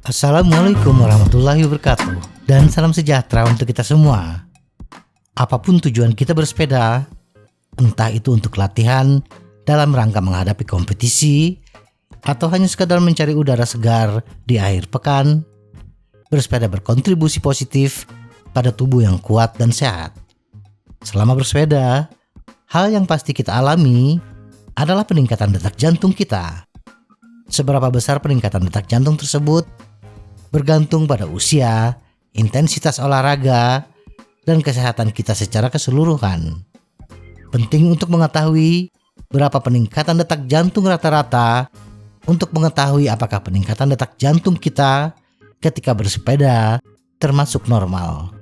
Assalamualaikum warahmatullahi wabarakatuh, dan salam sejahtera untuk kita semua. Apapun tujuan kita bersepeda, entah itu untuk latihan dalam rangka menghadapi kompetisi, atau hanya sekadar mencari udara segar di akhir pekan, bersepeda berkontribusi positif pada tubuh yang kuat dan sehat. Selama bersepeda, hal yang pasti kita alami adalah peningkatan detak jantung kita. Seberapa besar peningkatan detak jantung tersebut bergantung pada usia, intensitas olahraga, dan kesehatan kita secara keseluruhan. Penting untuk mengetahui berapa peningkatan detak jantung rata-rata untuk mengetahui apakah peningkatan detak jantung kita ketika bersepeda termasuk normal.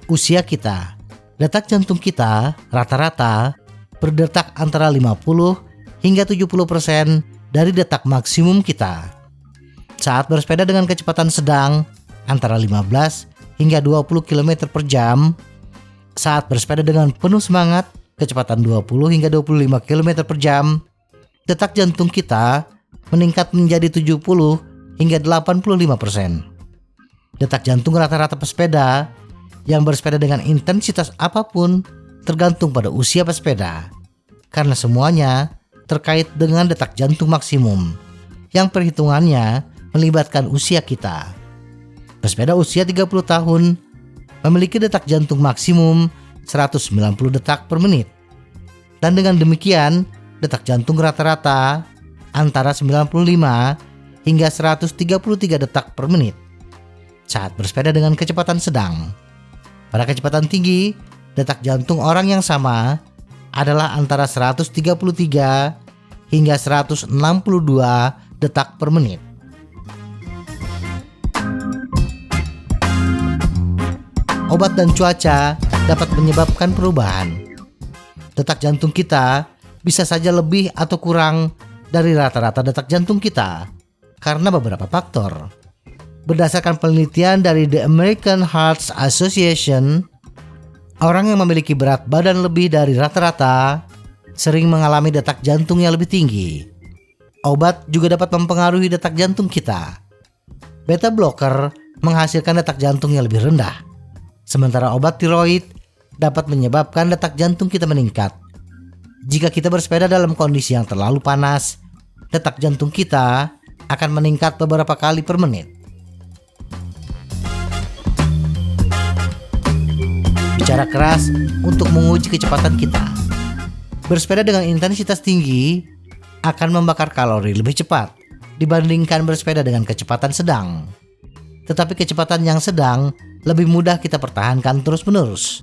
Usia kita, detak jantung kita rata-rata berdetak antara 50 hingga 70% dari detak maksimum kita. Saat bersepeda dengan kecepatan sedang antara 15 hingga 20 km per jam, saat bersepeda dengan penuh semangat kecepatan 20 hingga 25 km per jam, detak jantung kita meningkat menjadi 70 hingga 85%. Detak jantung rata-rata pesepeda yang bersepeda dengan intensitas apapun tergantung pada usia pesepeda, karena semuanya terkait dengan detak jantung maksimum yang perhitungannya melibatkan usia kita. Pesepeda usia 30 tahun memiliki detak jantung maksimum 190 detak per menit, dan dengan demikian detak jantung rata-rata antara 95 hingga 133 detak per menit saat bersepeda dengan kecepatan sedang. Pada kecepatan tinggi, detak jantung orang yang sama adalah antara 133 hingga 162 detak per menit. Obat dan cuaca dapat menyebabkan perubahan. Detak jantung kita bisa saja lebih atau kurang dari rata-rata detak jantung kita karena beberapa faktor. Berdasarkan penelitian dari The American Heart Association, orang yang memiliki berat badan lebih dari rata-rata sering mengalami detak jantung yang lebih tinggi. Obat juga dapat mempengaruhi detak jantung kita. Beta blocker menghasilkan detak jantung yang lebih rendah, sementara obat tiroid dapat menyebabkan detak jantung kita meningkat. Jika kita bersepeda dalam kondisi yang terlalu panas, detak jantung kita akan meningkat beberapa kali per menit. Bicara keras untuk menguji kecepatan kita. Bersepeda dengan intensitas tinggi akan membakar kalori lebih cepat dibandingkan bersepeda dengan kecepatan sedang. Tetapi kecepatan yang sedang lebih mudah kita pertahankan terus-menerus.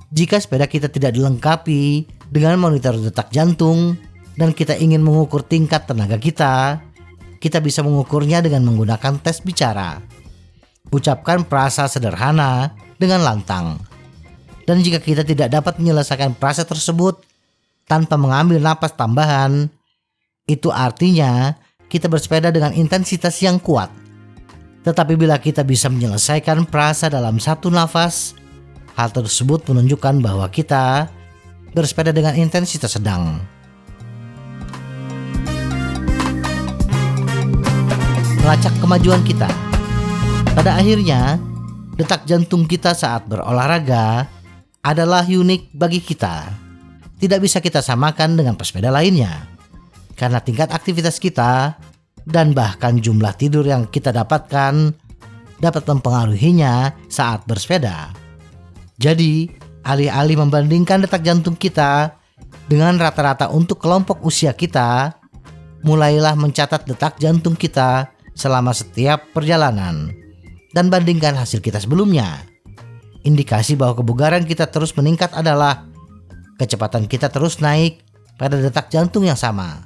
Jika sepeda kita tidak dilengkapi dengan monitor detak jantung dan kita ingin mengukur tingkat tenaga kita bisa mengukurnya dengan menggunakan tes bicara. Ucapkan frasa sederhana dengan lantang. Dan jika kita tidak dapat menyelesaikan frasa tersebut tanpa mengambil napas tambahan, itu artinya kita bersepeda dengan intensitas yang kuat. Tetapi bila kita bisa menyelesaikan frasa dalam satu nafas, hal tersebut menunjukkan bahwa kita bersepeda dengan intensitas sedang. Melacak kemajuan kita. Pada akhirnya, detak jantung kita saat berolahraga adalah unik bagi kita. Tidak bisa kita samakan dengan pesepeda lainnya, karena tingkat aktivitas kita dan bahkan jumlah tidur yang kita dapatkan dapat mempengaruhinya saat bersepeda. Jadi, alih-alih membandingkan detak jantung kita dengan rata-rata untuk kelompok usia kita, mulailah mencatat detak jantung kita selama setiap perjalanan dan bandingkan hasil kita sebelumnya. Indikasi bahwa kebugaran kita terus meningkat adalah kecepatan kita terus naik pada detak jantung yang sama.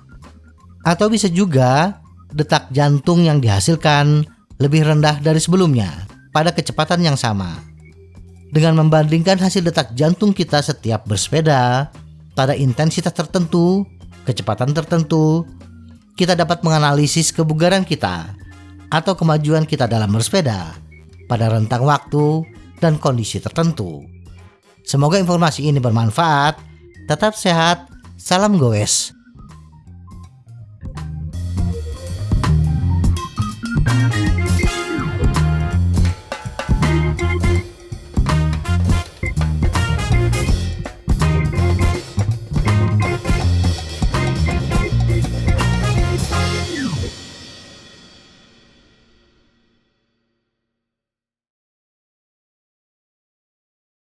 Atau bisa juga detak jantung yang dihasilkan lebih rendah dari sebelumnya. pada kecepatan yang sama. Dengan membandingkan hasil detak jantung kita setiap bersepeda pada intensitas tertentu, kecepatan tertentu, kita dapat menganalisis kebugaran kita atau kemajuan kita dalam bersepeda pada rentang waktu dan kondisi tertentu. Semoga informasi ini bermanfaat. Tetap sehat. Salam goes.